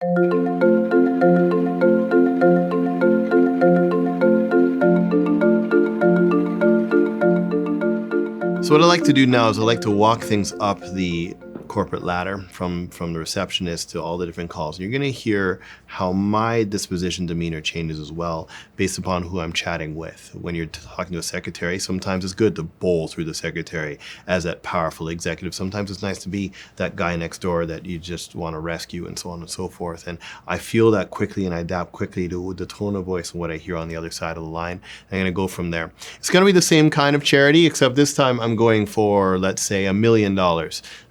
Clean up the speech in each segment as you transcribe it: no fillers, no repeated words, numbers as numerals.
So what I like to do now is I like to walk things up the corporate ladder from the receptionist to all the different calls. You're going to hear how my disposition, demeanor changes as well based upon who I'm chatting with. When you're talking to a secretary, sometimes it's good to bowl through the secretary as that powerful executive. Sometimes it's nice to be that guy next door that you just want to rescue and so on and so forth. And I feel that quickly and I adapt quickly to the tone of voice and what I hear on the other side of the line. I'm going to go from there. It's going to be the same kind of charity, except this time I'm going for, let's say, $1 million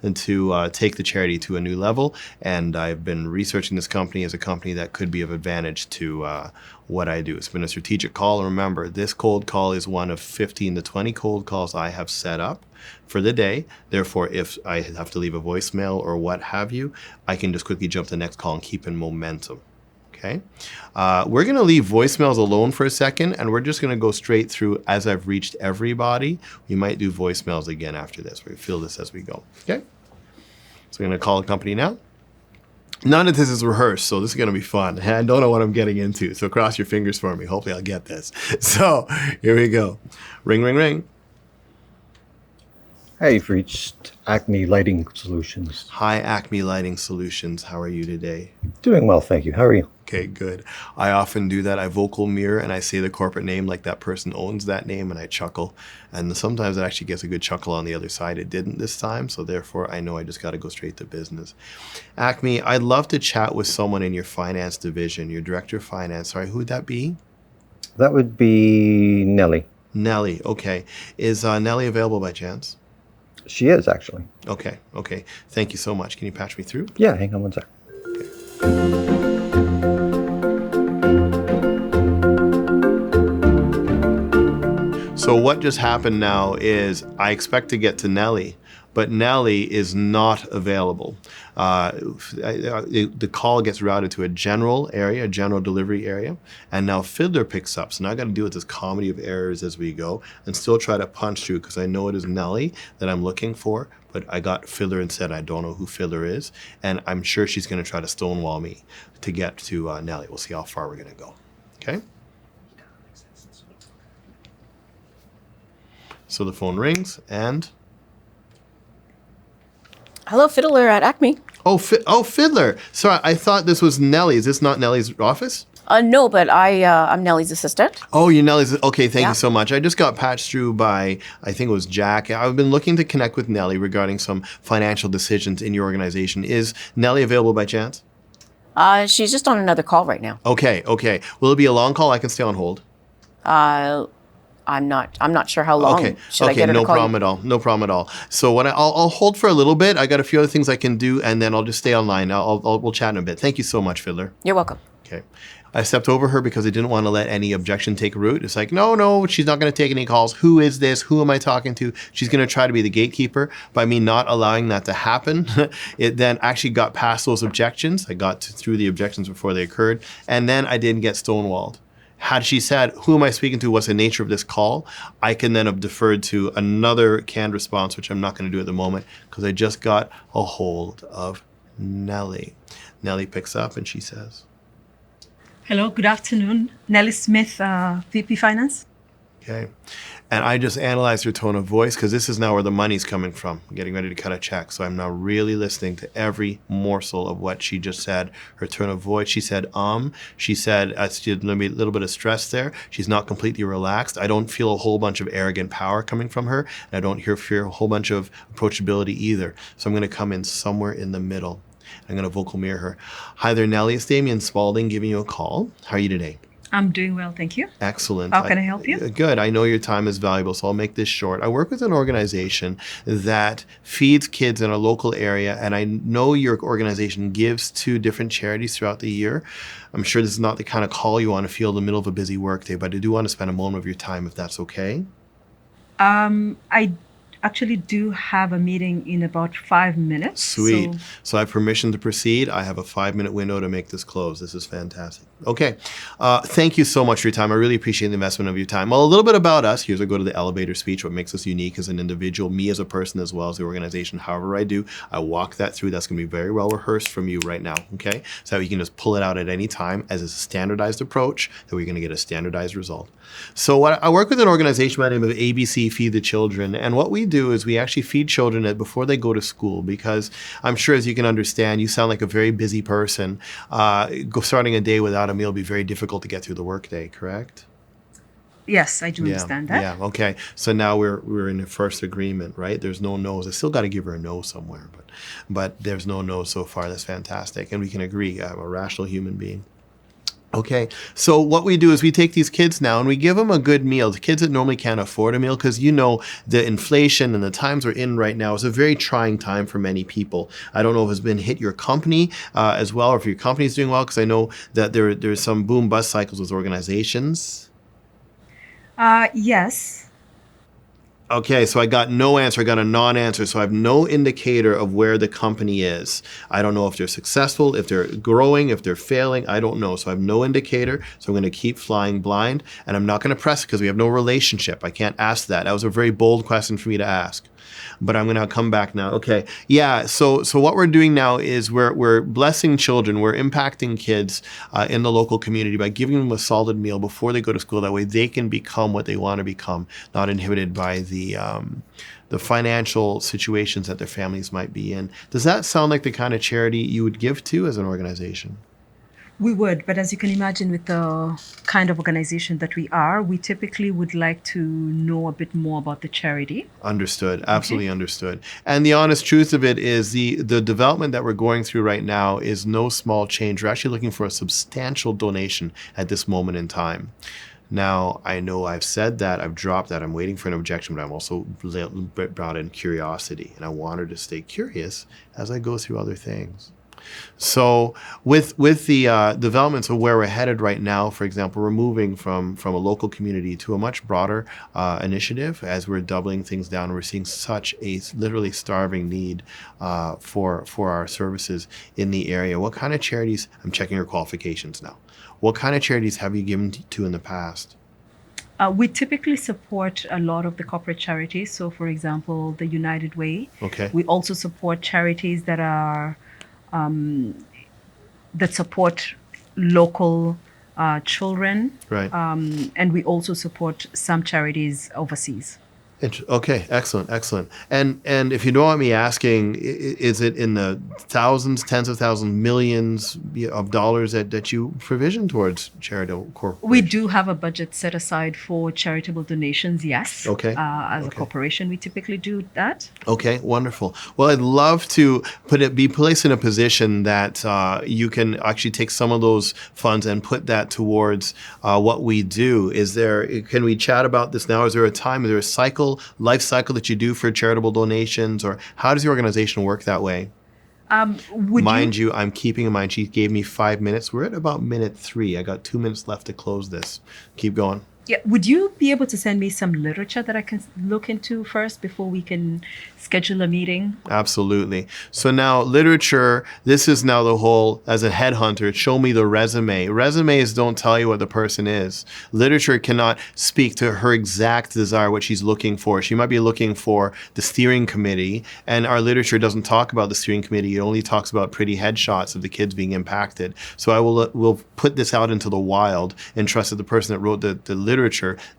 and to take the charity to a new level. And I've been researching this company as a company that could be of advantage to what I do. It's been a strategic call. And remember, this cold call is one of 15 to 20 cold calls I have set up for the day. Therefore, if I have to leave a voicemail or what have you, I can just quickly jump to the next call and keep in momentum. Okay, we're going to leave voicemails alone for a second, and we're just going to go straight through as I've reached everybody. We might do voicemails again after this. We feel this as we go. Okay, so I'm going to call the company now. None of this is rehearsed, so this is going to be fun. I don't know what I'm getting into, so cross your fingers for me. Hopefully I'll get this. So here we go. Ring, ring, ring. Hey, you've reached Acme Lighting Solutions. Hi, Acme Lighting Solutions. How are you today? Doing well, thank you. How are you? Okay, good. I often do that. I vocal mirror and I say the corporate name like that person owns that name, and I chuckle. And sometimes it actually gets a good chuckle on the other side. It didn't this time, so therefore I know I just got to go straight to business. Acme, I'd love to chat with someone in your finance division, your director of finance. Sorry, who would that be? That would be Nellie. Nellie, okay. Is Nellie available by chance? She is, actually. Okay. Thank you so much. Can you patch me through? Yeah, hang on one sec. So what just happened now is I expect to get to Nellie, but Nellie is not available. The call gets routed to a general area, a general delivery area, and now Fiddler picks up. So now I got to deal with this comedy of errors as we go and still try to punch through because I know it is Nellie that I'm looking for, but I got Fiddler instead. I don't know who Fiddler is, and I'm sure she's going to try to stonewall me to get to Nellie. We'll see how far we're going to go. Okay? So the phone rings and... Hello, Fiddler at Acme. Oh, Fiddler. Sorry, I thought this was Nellie. Is this not Nellie's office? No, but I'm Nellie's assistant. Oh, you're Nellie's. Okay, thank you so much. I just got patched through by, I think it was Jack. I've been looking to connect with Nellie regarding some financial decisions in your organization. Is Nellie available by chance? She's just on another call right now. Okay. Will it be a long call? I can stay on hold. I'm not sure how long. Okay. Should I get her no to call problem you? at all. No problem at all. So I'll hold for a little bit. I got a few other things I can do, and then I'll just stay online. We'll chat in a bit. Thank you so much, Fiddler. You're welcome. Okay. I stepped over her because I didn't want to let any objection take root. It's like, no, she's not going to take any calls. Who is this? Who am I talking to? She's going to try to be the gatekeeper. By me not allowing that to happen, it then actually got past those objections. I got through the objections before they occurred, and then I didn't get stonewalled. Had she said, who am I speaking to? What's the nature of this call? I can then have deferred to another canned response, which I'm not going to do at the moment because I just got a hold of Nellie. Nellie picks up and she says, Hello, good afternoon. Nellie Smith, VP Finance. Okay. And I just analyzed her tone of voice because this is now where the money's coming from. I'm getting ready to cut a check. So I'm now really listening to every morsel of what she just said. Her tone of voice, she said, She said, she had a little bit of stress there. She's not completely relaxed. I don't feel a whole bunch of arrogant power coming from her. And I don't fear a whole bunch of approachability either. So I'm going to come in somewhere in the middle. I'm going to vocal mirror her. Hi there, Nellie. It's Damian Spaulding giving you a call. How are you today? I'm doing well, thank you. Excellent. How can I help you? Good. I know your time is valuable, so I'll make this short. I work with an organization that feeds kids in a local area, and I know your organization gives to different charities throughout the year. I'm sure this is not the kind of call you want to feel in the middle of a busy workday, but I do want to spend a moment of your time if that's okay. actually do have a meeting in about 5 minutes. Sweet. So So I have permission to proceed. I have a 5-minute window to make this close. This is fantastic. Okay. Thank you so much for your time. I really appreciate the investment of your time. Well, a little bit about us. Here's where I go to the elevator speech, what makes us unique as an individual, me as a person, as well as the organization. However I do, I walk that through. That's going to be very well rehearsed from you right now. Okay. So you can just pull it out at any time as a standardized approach that we're going to get a standardized result. So I work with an organization by the name of ABC Feed the Children. And what we do is we actually feed children before they go to school, because I'm sure, as you can understand, you sound like a very busy person. Starting a day without a meal would be very difficult to get through the workday, correct? yes, I do understand that. Yeah, okay. So now we're in the first agreement, right? There's no no's. I still got to give her a no somewhere, but there's no no so far. That's fantastic. And we can agree, I'm a rational human being. Okay, so what we do is we take these kids now and we give them a good meal. The kids that normally can't afford a meal, because you know the inflation and the times we're in right now is a very trying time for many people. I don't know if it's been hit your company as well, or if your company's doing well, because I know that there's some boom bust cycles with organizations. Yes. Okay, so I got no answer. I got a non-answer. So I have no indicator of where the company is. I don't know if they're successful, if they're growing, if they're failing. I don't know. So I have no indicator. So I'm going to keep flying blind. And I'm not going to press it because we have no relationship. I can't ask that. That was a very bold question for me to ask. But I'm going to come back now. Okay. Yeah. So what we're doing now is we're blessing children. We're impacting kids in the local community by giving them a solid meal before they go to school. That way they can become what they want to become, not inhibited by the financial situations that their families might be in. Does that sound like the kind of charity you would give to as an organization? We would, but as you can imagine, with the kind of organization that we are, we typically would like to know a bit more about the charity. Understood. Absolutely understood. And the honest truth of it is the development that we're going through right now is no small change. We're actually looking for a substantial donation at this moment in time. Now, I know I've said that, I've dropped that, I'm waiting for an objection, but I'm also brought in curiosity, and I want her to stay curious as I go through other things. So with the developments of where we're headed right now, for example, we're moving from a local community to a much broader initiative as we're doubling things down. We're seeing such a literally starving need for our services in the area. What kind of charities, I'm checking your qualifications now, what kind of charities have you given to in the past? We typically support a lot of the corporate charities. So, for example, the United Way. Okay. We also support charities that are that support local children. Right. And we also support some charities overseas. Okay, excellent. And if you don't want me asking, is it in the thousands, tens of thousands, millions of dollars that you provision towards charitable corporations? We do have a budget set aside for charitable donations, yes. Okay. As a corporation, we typically do that. Okay, wonderful. Well, I'd love to be placed in a position that you can actually take some of those funds and put that towards what we do. Can we chat about this now? Is there a time, is there a life cycle that you do for charitable donations, or how does the organization work that way? Mind you, I'm keeping in mind, she gave me 5 minutes. We're at about minute 3. I got 2 minutes left to close this. Keep going. Yeah, would you be able to send me some literature that I can look into first before we can schedule a meeting? Absolutely. So now literature, this is now the whole, as a headhunter, show me the resume. Resumes don't tell you what the person is. Literature cannot speak to her exact desire, what she's looking for. She might be looking for the steering committee, and our literature doesn't talk about the steering committee. It only talks about pretty headshots of the kids being impacted. So we'll put this out into the wild and trust that the person that wrote the literature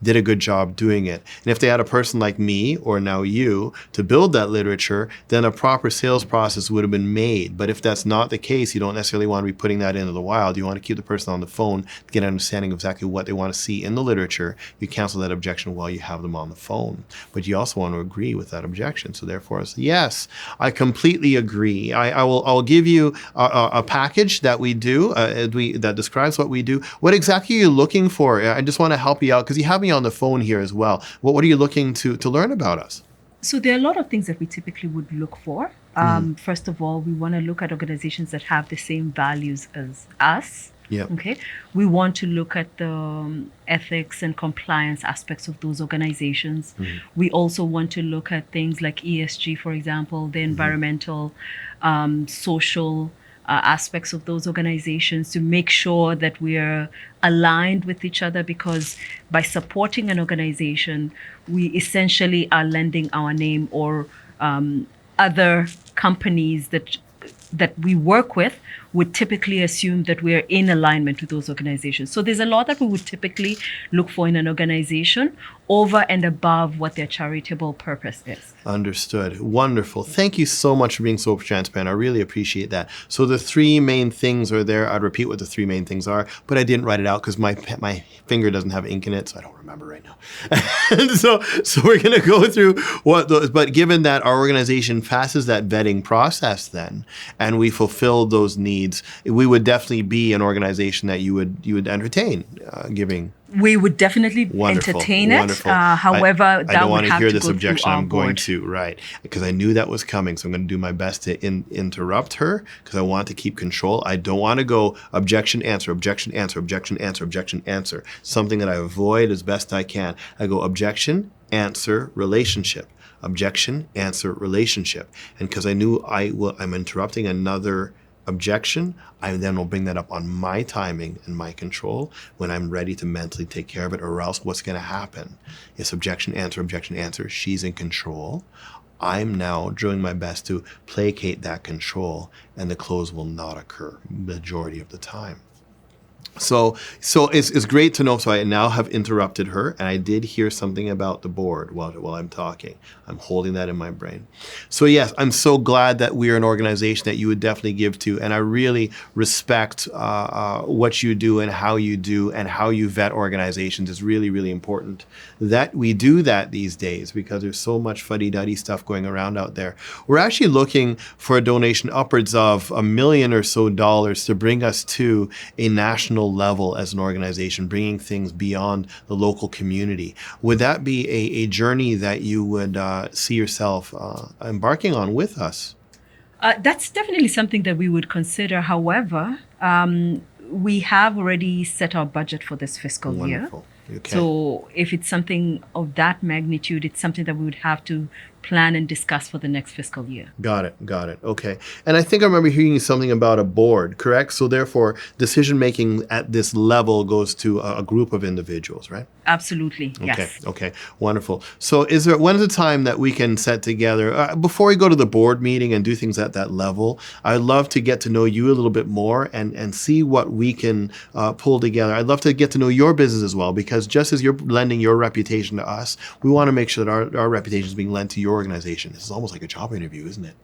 did a good job doing it. And if they had a person like me, or now you, to build that literature, then a proper sales process would have been made. But if that's not the case, you don't necessarily want to be putting that into the wild. You want to keep the person on the phone to get an understanding of exactly what they want to see in the literature. You cancel that objection while you have them on the phone. But you also want to agree with that objection. So therefore, yes, I completely agree. I'll give you a package that we do, that describes what we do. What exactly are you looking for? I just want to help you out because you have me on the phone here as well. What are you looking to learn about us? So there are a lot of things that we typically would look for. First of all, we want to look at organizations that have the same values as us. Yep. Okay. We want to look at the ethics and compliance aspects of those organizations. We also want to look at things like ESG, for example, the environmental, social aspects of those organizations to make sure that we are aligned with each other, because by supporting an organization, we essentially are lending our name, or other companies that we work with would typically assume that we're in alignment with those organizations. So there's a lot that we would typically look for in an organization over and above what their charitable purpose is. Understood. Wonderful. Thank you so much for being so transparent. I really appreciate that. So the three main things are there. I'd repeat what the three main things are, but I didn't write it out because my finger doesn't have ink in it, so I don't remember right now. And so we're going to go through what those, but given that our organization passes that vetting process then, and we fulfill those needs, we would definitely be an organization that you would entertain giving. We would definitely Wonderful, entertain it. wonderful. However, I that don't would want to have hear to this go objection. through our I'm going board. to, right, because I knew that was coming. So I'm going to do my best to interrupt her because I want to keep control. I don't want to go objection, answer, objection, answer, objection, answer, objection, answer. Something that I avoid as best I can. I go objection, answer, relationship. Objection, answer, relationship. And because I knew I'm interrupting another objection, I then will bring that up on my timing and my control when I'm ready to mentally take care of it, or else what's going to happen is objection, answer, she's in control. I'm now doing my best to placate that control, and the close will not occur majority of the time. So it's great to know. So I now have interrupted her, and I did hear something about the board while I'm talking. I'm holding that in my brain. So yes, I'm so glad that we are an organization that you would definitely give to, and I really respect what you do and how you vet organizations. Is really, really important that we do that these days, because there's so much fuddy-duddy stuff going around out there. We're actually looking for a donation upwards of $1 million or so to bring us to a national level as an organization, bringing things beyond the local community. Would that be a journey that you would see yourself embarking on with us? That's definitely something that we would consider. However, we have already set our budget for this fiscal Wonderful. year. Okay. So if it's something of that magnitude, it's something that we would have to plan and discuss for the next fiscal year. Got it. Okay. And I think I remember hearing something about a board, correct? So therefore, decision making at this level goes to a group of individuals, right? Absolutely, yes. Okay. Wonderful. So when is the time that we can set together, before we go to the board meeting and do things at that level, I'd love to get to know you a little bit more and see what we can pull together. I'd love to get to know your business as well, because just as you're lending your reputation to us, we want to make sure that our reputation is being lent to your organization. This is almost like a job interview, isn't it?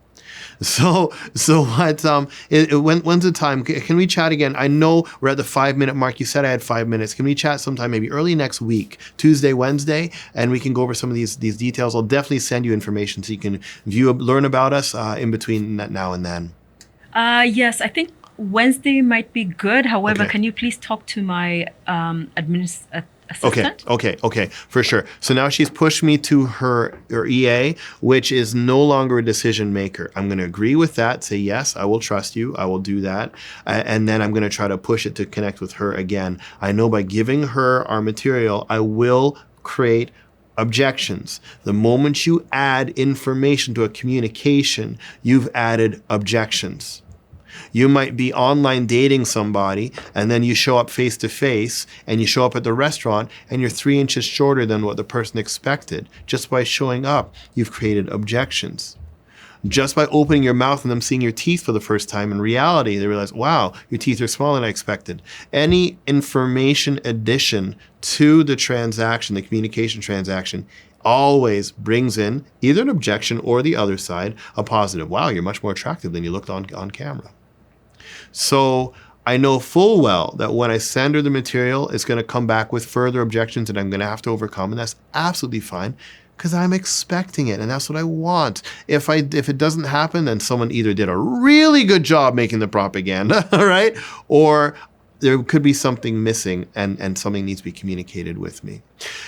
So what? When's the time? Can we chat again? I know we're at the 5-minute mark. You said I had 5 minutes. Can we chat sometime, maybe early next week, Tuesday, Wednesday, and we can go over some of these details. I'll definitely send you information so you can learn about us in between now and then. Yes, I think Wednesday might be good. However, Okay. can you please talk to my assistant? Okay, for sure. So now she's pushed me to her EA, which is no longer a decision maker. I'm going to agree with that, say, yes, I will trust you, I will do that. And then I'm going to try to push it to connect with her again. I know by giving her our material, I will create objections. The moment you add information to a communication, you've added objections. You might be online dating somebody, and then you show up face to face, and you show up at the restaurant, and you're 3 inches shorter than what the person expected. Just by showing up, you've created objections. Just by opening your mouth and them seeing your teeth for the first time, in reality, they realize, wow, your teeth are smaller than I expected. Any information addition to the transaction, the communication transaction, always brings in either an objection or the other side, a positive. Wow, you're much more attractive than you looked on camera. So I know full well that when I send her the material, it's going to come back with further objections that I'm going to have to overcome, and that's absolutely fine because I'm expecting it, and that's what I want. If it doesn't happen, then someone either did a really good job making the propaganda, all right, or there could be something missing and something needs to be communicated with me.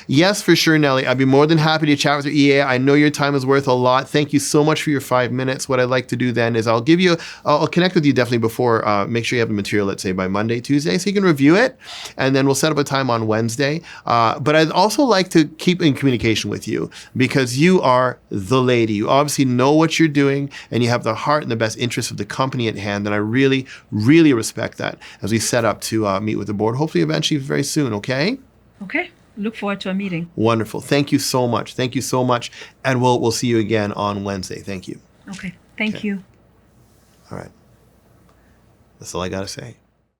Yes, for sure, Nellie. I'd be more than happy to chat with your EA. I know your time is worth a lot. Thank you so much for your 5 minutes. What I'd like to do then is I'll connect with you definitely before, make sure you have the material, let's say by Monday, Tuesday, so you can review it. And then we'll set up a time on Wednesday. But I'd also like to keep in communication with you because you are the lady. You obviously know what you're doing and you have the heart and the best interest of the company at hand. And I really, really respect that as we set up to meet with the board, hopefully eventually very soon, okay? Okay. Look forward to a meeting. Wonderful. Thank you so much. Thank you so much. And we'll see you again on Wednesday. Thank you. Okay. Thank you. All right. That's all I got to say.